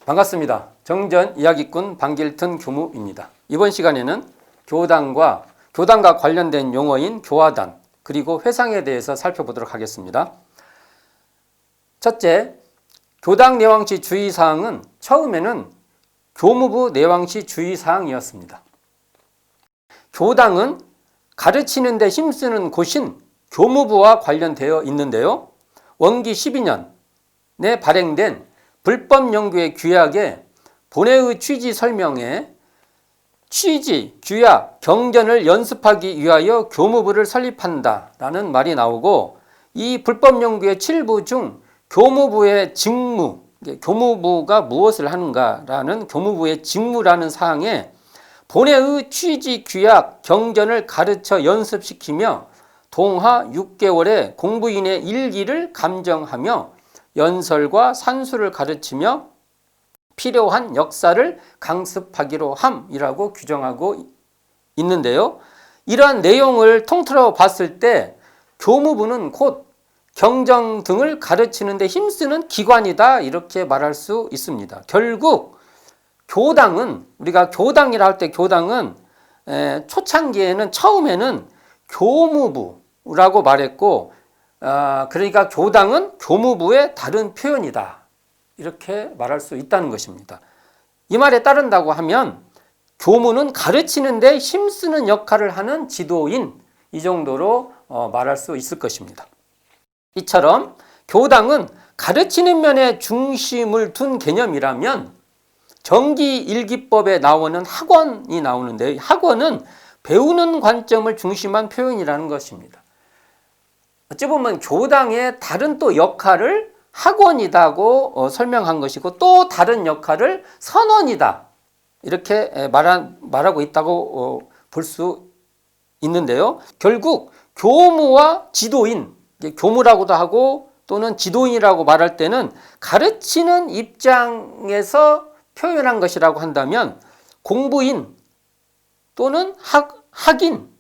반갑습니다. 정전 이야기꾼 방길튼 교무입니다. 이번 시간에는 교당과 관련된 용어인 교화단 그리고 회상에 대해서 살펴보도록 하겠습니다. 첫째, 교당 내왕시 주의사항은 처음에는 교무부 내왕시 주의사항이었습니다. 교당은 가르치는 데 힘쓰는 곳인 교무부와 관련되어 있는데요. 원기 12년에 발행된 불법연구의 규약에 본회의 취지 설명에 취지, 규약, 경전을 연습하기 위하여 교무부를 설립한다라는 말이 나오고, 이 불법연구의 7부 중 교무부의 직무, 교무부가 무엇을 하는가라는 교무부의 직무라는 사항에 본회의 취지, 규약, 경전을 가르쳐 연습시키며 동하 6개월의 공부인의 일기를 감정하며 연설과 산수를 가르치며 필요한 역사를 강습하기로 함이라고 규정하고 있는데요. 이러한 내용을 통틀어 봤을 때 교무부는 곧 경정 등을 가르치는 데 힘쓰는 기관이다, 이렇게 말할 수 있습니다. 결국 교당은, 우리가 교당이라 할 때 교당은 초창기에는 처음에는 교무부라고 말했고, 그러니까 교당은 교무부의 다른 표현이다, 이렇게 말할 수 있다는 것입니다. 이 말에 따른다고 하면 교무는 가르치는 데 힘쓰는 역할을 하는 지도인, 이 정도로 말할 수 있을 것입니다. 이처럼 교당은 가르치는 면에 중심을 둔 개념이라면 정기일기법에 나오는 학원이 나오는데, 학원은 배우는 관점을 중심한 표현이라는 것입니다. 어찌 보면 교당의 다른 또 역할을 학원이다고 설명한 것이고, 또 다른 역할을 선원이다, 이렇게 말하고 있다고 볼 수 있는데요. 결국 교무와 지도인, 교무라고도 하고 또는 지도인이라고 말할 때는 가르치는 입장에서 표현한 것이라고 한다면, 공부인 또는 학인,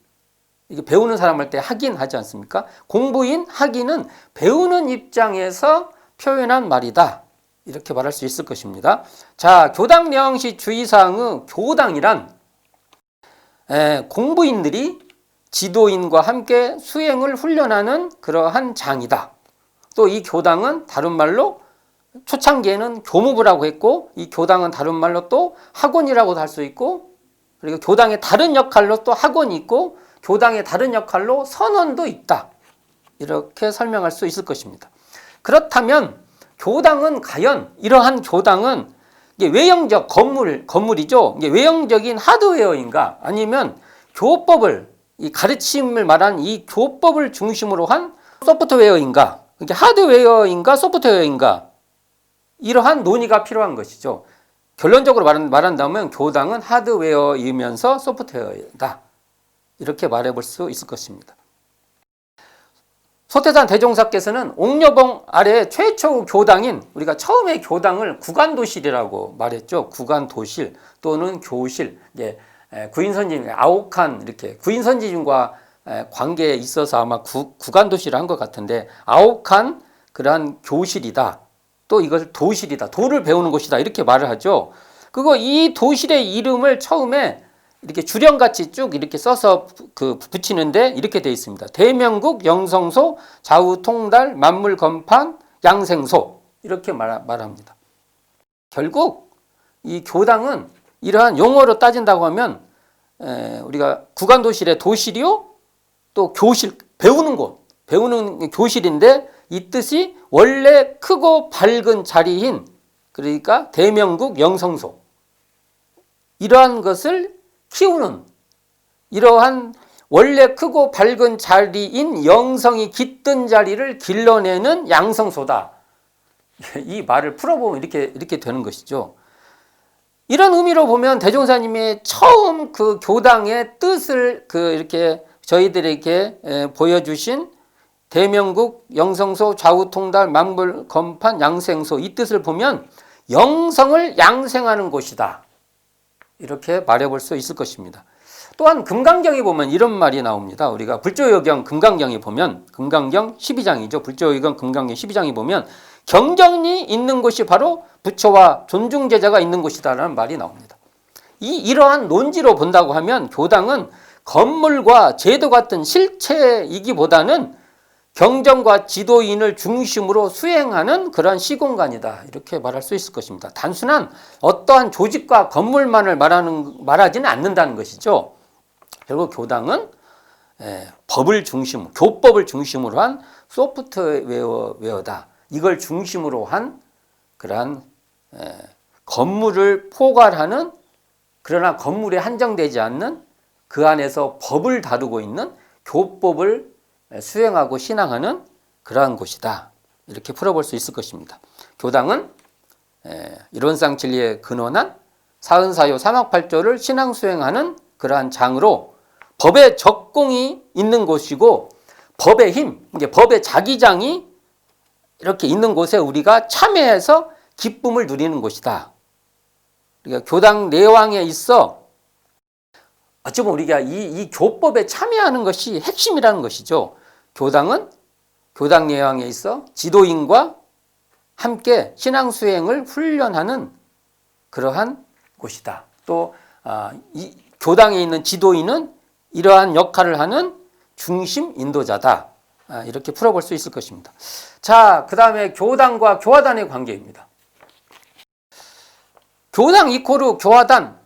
이게 배우는 사람 할 때 학인 하지 않습니까? 공부인, 학인은 배우는 입장에서 표현한 말이다, 이렇게 말할 수 있을 것입니다. 자, 교당 내왕시 주의사항의 교당이란 공부인들이 지도인과 함께 수행을 훈련하는 그러한 장이다. 또 이 교당은 다른 말로 초창기에는 교무부라고 했고, 이 교당은 다른 말로 또 학원이라고도 할 수 있고, 그리고 교당의 다른 역할로 또 학원이 있고, 교당의 다른 역할로 선원도 있다, 이렇게 설명할 수 있을 것입니다. 그렇다면 교당은 과연, 이러한 교당은 외형적 건물이죠. 외형적인 하드웨어인가, 아니면 교법을, 이 가르침을 말한 이 교법을 중심으로 한 소프트웨어인가, 하드웨어인가 소프트웨어인가, 이러한 논의가 필요한 것이죠. 결론적으로 말한다면 교당은 하드웨어이면서 소프트웨어이다, 이렇게 말해볼 수 있을 것입니다. 소태산 대종사께서는 옥녀봉 아래 최초 교당인, 우리가 처음에 교당을 구간도실이라고 말했죠. 구간도실 또는 교실, 구인선진, 아옥한, 이렇게 구인선진과 관계에 있어서 아마 구간도실을 한 것 같은데, 아옥한 그러한 교실이다, 또 이것을 도실이다, 도를 배우는 곳이다, 이렇게 말을 하죠. 그리고 이 도실의 이름을 처음에 이렇게 주령같이 쭉 이렇게 써서 붙이는데 이렇게 되어 있습니다. 대명국, 영성소, 좌우통달, 만물건판, 양생소, 이렇게 말합니다. 결국 이 교당은 이러한 용어로 따진다고 하면 우리가 구간도실의 도실이요, 또 교실, 배우는 곳, 배우는 교실인데, 이 뜻이 원래 크고 밝은 자리인, 그러니까 대명국, 영성소, 이러한 것을 키우는, 이러한 원래 크고 밝은 자리인 영성이 깃든 자리를 길러내는 양성소다, 이 말을 풀어보면 이렇게 되는 것이죠. 이런 의미로 보면 대종사님이 처음 그 교당의 뜻을 이렇게 저희들에게 보여주신 대명국, 영성소, 좌우통달, 만물건판, 양생소, 이 뜻을 보면 영성을 양생하는 곳이다, 이렇게 말해볼 수 있을 것입니다. 또한 금강경에 보면 이런 말이 나옵니다. 우리가 불조여경 금강경에 보면, 금강경 12장이죠. 불조여경 금강경 12장에 보면 경전이 있는 곳이 바로 부처와 존중 제자가 있는 곳이다라는 말이 나옵니다. 이러한 논지로 본다고 하면 교당은 건물과 제도 같은 실체이기보다는 경전과 지도인을 중심으로 수행하는 그러한 시공간이다, 이렇게 말할 수 있을 것입니다. 단순한 어떠한 조직과 건물만을 말하지는 않는다는 것이죠. 결국 교당은 법을 중심으로, 교법을 중심으로 한 소프트웨어다. 이걸 중심으로 한 그러한 건물을 포괄하는, 그러나 건물에 한정되지 않는 그 안에서 법을 다루고 있는 교법을 수행하고 신앙하는 그러한 곳이다, 이렇게 풀어볼 수 있을 것입니다. 교당은 이론상 진리에 근원한 사은사요 삼학팔조를 신앙 수행하는 그러한 장으로 법의 적공이 있는 곳이고, 법의 힘, 법의 자기장이 이렇게 있는 곳에 우리가 참여해서 기쁨을 누리는 곳이다. 그러니까 교당 내왕에 있어 어찌 보면 우리가 이 교법에 참여하는 것이 핵심이라는 것이죠. 교당은 교당 내왕에 있어 지도인과 함께 신앙 수행을 훈련하는 그러한 곳이다. 또 이 교당에 있는 지도인은 이러한 역할을 하는 중심 인도자다. 이렇게 풀어볼 수 있을 것입니다. 자, 그 다음에 교당과 교화단의 관계입니다. 교당 이코르 교화단,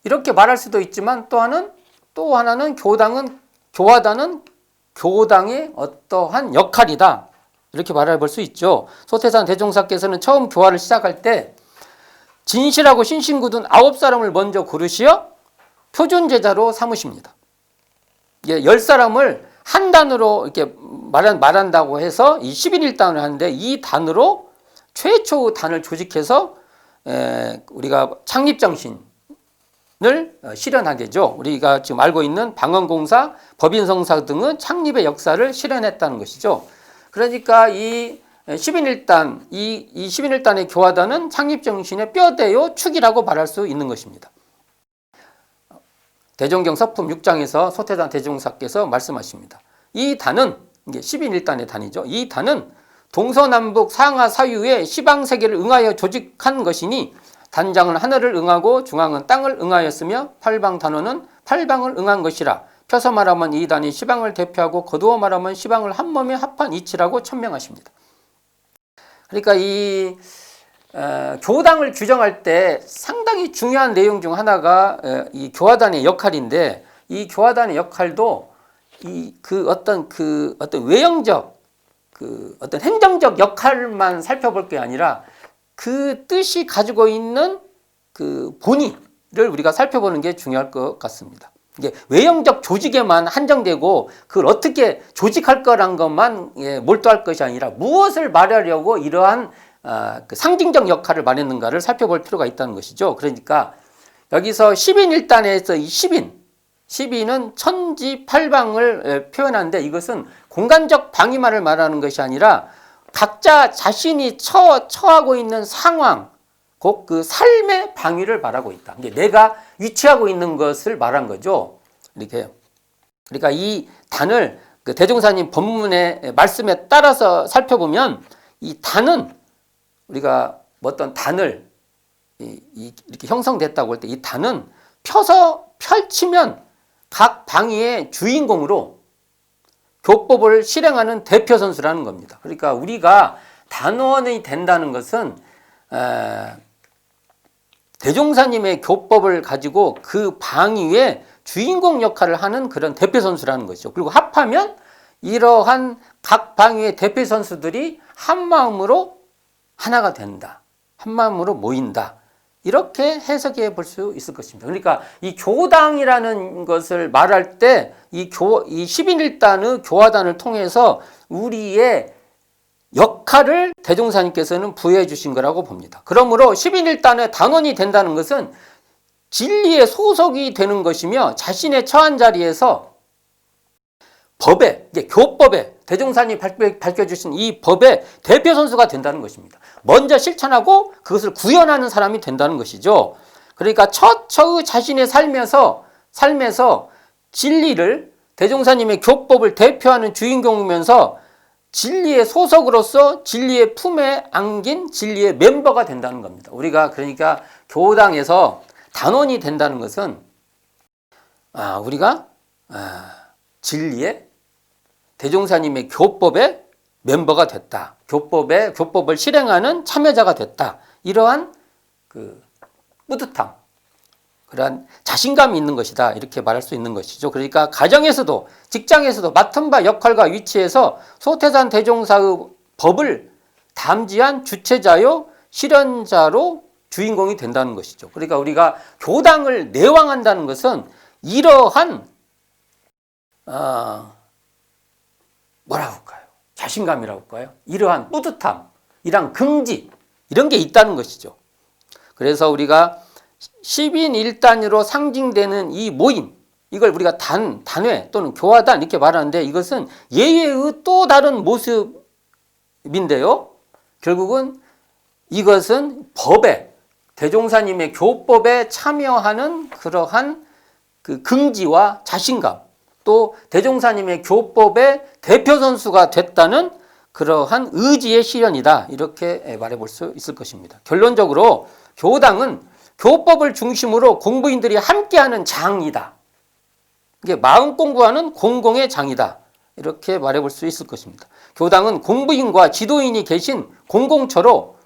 이렇게 말할 수도 있지만 또 하나는 교화단은 교당의 어떠한 역할이다, 이렇게 말해볼 수 있죠. 소태산 대종사께서는 처음 교화를 시작할 때 진실하고 신신궂은 9사람을 먼저 고르시어 표준제자로 삼으십니다. 10사람을 한 단으로 이렇게 말한다고 해서 이 11일단을 하는데, 이 단으로 최초 단을 조직해서 우리가 창립정신을 실현하게 되죠. 우리가 지금 알고 있는 방언공사, 법인성사 등은 창립의 역사를 실현했다는 것이죠. 그러니까 이 11일단, 이 11일단의 교화단은 창립정신의 뼈대요 축이라고 말할 수 있는 것입니다. 대종경 서품 6장에서 소태산 대종사께서 말씀하십니다. 이 단은, 이게 11일단의 단이죠. 이 단은 동서남북 상하 사유의 시방세계를 응하여 조직한 것이니, 단장은 하늘을 응하고 중앙은 땅을 응하였으며 팔방단원은 팔방을 응한 것이라. 펴서 말하면 이 단이 시방을 대표하고 거두어 말하면 시방을 한 몸에 합한 이치라고 천명하십니다. 그러니까 이 교당을 규정할 때 상당히 중요한 내용 중 하나가 이 교화단의 역할인데, 이 교화단의 역할도 어떤 외형적, 어떤 행정적 역할만 살펴볼 게 아니라 그 뜻이 가지고 있는 그 본의를 우리가 살펴보는 게 중요할 것 같습니다. 이게 외형적 조직에만 한정되고 그걸 어떻게 조직할 거란 것만 몰두할 것이 아니라 무엇을 말하려고 이러한 그 상징적 역할을 말했는가를 살펴볼 필요가 있다는 것이죠. 그러니까 여기서 10인1단에서 이 10인은 천지팔방을 표현하는데, 이것은 공간적 방위만을 말하는 것이 아니라 각자 자신이 처하고 있는 상황, 곧 그 삶의 방위를 말하고 있다. 내가 위치하고 있는 것을 말한 거죠. 이렇게. 그러니까 이 단을 그 대종사님 법문의 말씀에 따라서 살펴보면, 이 단은 우리가 어떤 단을 이렇게 형성됐다고 할 때, 이 단은 펴서 펼치면 각 방위의 주인공으로 교법을 실행하는 대표 선수라는 겁니다. 그러니까 우리가 단원이 된다는 것은 대종사님의 교법을 가지고 그 방위의 주인공 역할을 하는 그런 대표 선수라는 것이죠. 그리고 합하면 이러한 각 방위의 대표 선수들이 한 마음으로 하나가 된다. 한 마음으로 모인다. 이렇게 해석해 볼 수 있을 것입니다. 그러니까 이 교당이라는 것을 말할 때 이 10인일단의 교화단을 통해서 우리의 역할을 대종사님께서는 부여해 주신 거라고 봅니다. 그러므로 10인일단의 단원이 된다는 것은 진리의 소속이 되는 것이며, 자신의 처한 자리에서 법에, 교법에, 대종사님이 밝혀주신 이 법의 대표 선수가 된다는 것입니다. 먼저 실천하고 그것을 구현하는 사람이 된다는 것이죠. 그러니까 처의 자신의 삶에서 진리를, 대종사님의 교법을 대표하는 주인공이면서 진리의 소속으로서 진리의 품에 안긴 진리의 멤버가 된다는 겁니다. 우리가 그러니까 교당에서 단원이 된다는 것은 우리가 진리의 대종사님의 교법의 멤버가 됐다. 교법을 실행하는 참여자가 됐다. 이러한 그 뿌듯함, 그러한 자신감이 있는 것이다. 이렇게 말할 수 있는 것이죠. 그러니까 가정에서도 직장에서도 맡은 바 역할과 위치에서 소태산 대종사의 법을 담지한 주체자요 실현자로 주인공이 된다는 것이죠. 그러니까 우리가 교당을 내왕한다는 것은 이러한 뭐라고 할까요? 자신감이라고 할까요? 이러한 뿌듯함, 이러한 긍지, 이런 게 있다는 것이죠. 그래서 우리가 10인 1단으로 상징되는 이 모임, 이걸 우리가 단회 또는 교화단 이렇게 말하는데 이것은 예외의 또 다른 모습인데요. 결국은 이것은 법에, 대종사님의 교법에 참여하는 그러한 그 긍지와 자신감, 또 대종사님의 교법의 대표 선수가 됐다는 그러한 의지의 실현이다. 이렇게 말해볼 수 있을 것입니다. 결론적으로 교당은 교법을 중심으로 공부인들이 함께하는 장이다. 이게 마음 공부하는 공공의 장이다. 이렇게 말해볼 수 있을 것입니다. 교당은 공부인과 지도인이 계신 공공처로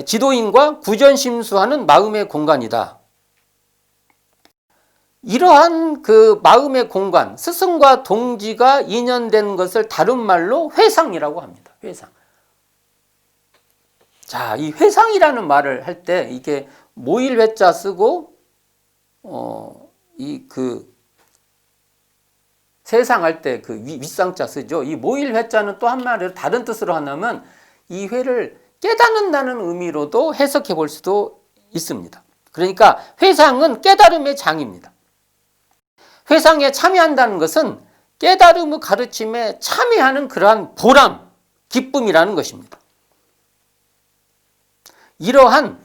지도인과 구전심수하는 마음의 공간이다. 이러한 그 마음의 공간, 스승과 동지가 인연된 것을 다른 말로 회상이라고 합니다. 회상. 자, 이 회상이라는 말을 할 때 이게 모일 회자 쓰고 세상 할 때 그 윗상자 쓰죠. 이 모일 회자는 또 한마디로 다른 뜻으로 한다면 이 회를 깨닫는다는 의미로도 해석해 볼 수도 있습니다. 그러니까 회상은 깨달음의 장입니다. 회상에 참여한다는 것은 깨달음의 가르침에 참여하는 그러한 보람, 기쁨이라는 것입니다. 이러한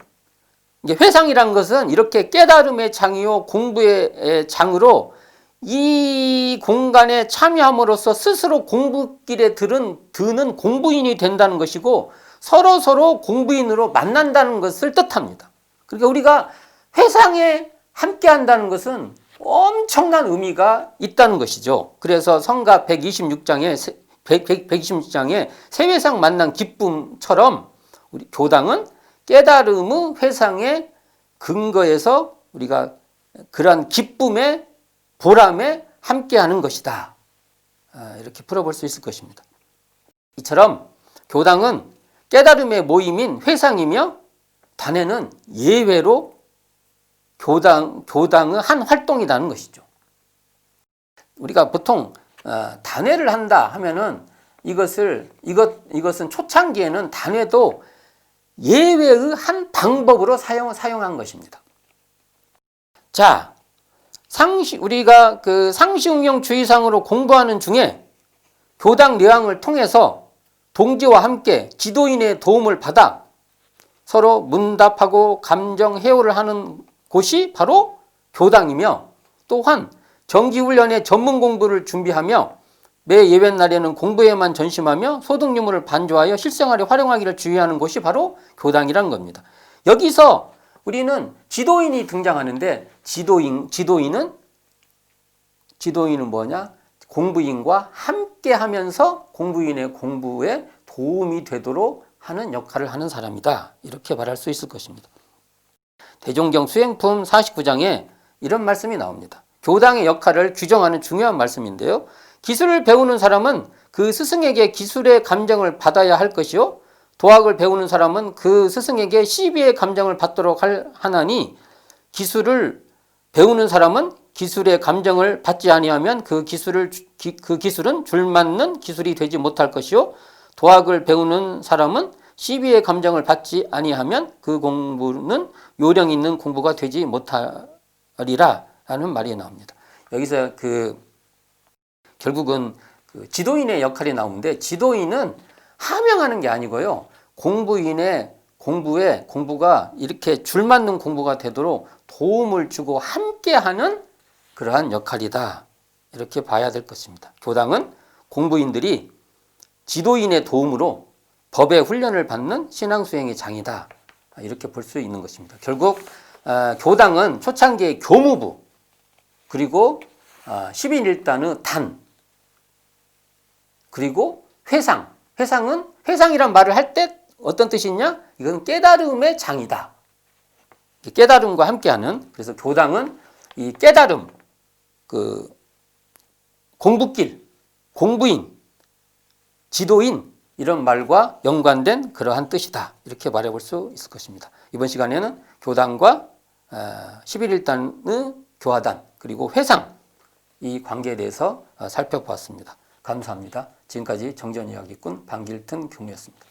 회상이란 것은 이렇게 깨달음의 장이요 공부의 장으로 이 공간에 참여함으로써 스스로 공부길에 드는 공부인이 된다는 것이고 서로 공부인으로 만난다는 것을 뜻합니다. 그러니까 우리가 회상에 함께한다는 것은 엄청난 의미가 있다는 것이죠. 그래서 성가 126장에 세회상 만난 기쁨처럼 우리 교당은 깨달음의 회상의 근거에서 우리가 그러한 기쁨의 보람에 함께하는 것이다. 이렇게 풀어볼 수 있을 것입니다. 이처럼 교당은 깨달음의 모임인 회상이며 단회는 예외로 교당의 한 활동이라는 것이죠. 우리가 보통 단회를 한다 하면은 이것은 초창기에는 단회도 예외의 한 방법으로 사용한 것입니다. 자, 우리가 그 상시운용주의상으로 공부하는 중에 교당 내왕을 통해서 동지와 함께 지도인의 도움을 받아 서로 문답하고 감정 해오를 하는 곳이 바로 교당이며 또한 정기훈련의 전문 공부를 준비하며 매 예배날에는 공부에만 전심하며 소득유물을 반조하여 실생활에 활용하기를 주의하는 곳이 바로 교당이라는 겁니다. 여기서 우리는 지도인이 등장하는데 지도인은 뭐냐? 공부인과 함께 하면서 공부인의 공부에 도움이 되도록 하는 역할을 하는 사람이다. 이렇게 말할 수 있을 것입니다. 대종경 수행품 49장에 이런 말씀이 나옵니다. 교당의 역할을 규정하는 중요한 말씀인데요. 기술을 배우는 사람은 그 스승에게 기술의 감정을 받아야 할 것이요. 도학을 배우는 사람은 그 스승에게 시비의 감정을 받도록 하나니 기술을 배우는 사람은 기술의 감정을 받지 아니하면 그 기술은 줄맞는 기술이 되지 못할 것이요. 도학을 배우는 사람은 시비의 감정을 받지 아니하면 그 공부는 요령 있는 공부가 되지 못하리라 라는 말이 나옵니다. 여기서 결국은 지도인의 역할이 나오는데 지도인은 하명하는 게 아니고요. 공부인의 공부가 이렇게 줄맞는 공부가 되도록 도움을 주고 함께하는 그러한 역할이다. 이렇게 봐야 될 것입니다. 교당은 공부인들이 지도인의 도움으로 법의 훈련을 받는 신앙수행의 장이다. 이렇게 볼 수 있는 것입니다. 결국 교당은 초창기의 교무부 그리고 10인 1단의 단 그리고 회상. 회상이란 말을 할 때 어떤 뜻이 있냐? 이건 깨달음의 장이다. 깨달음과 함께하는, 그래서 교당은 이 깨달음, 그 공부길, 공부인, 지도인 이런 말과 연관된 그러한 뜻이다. 이렇게 말해볼 수 있을 것입니다. 이번 시간에는 교당과 11일단의 교화단 그리고 회상 이 관계에 대해서 살펴보았습니다. 감사합니다. 지금까지 정전이야기꾼 방길튼 교무였습니다.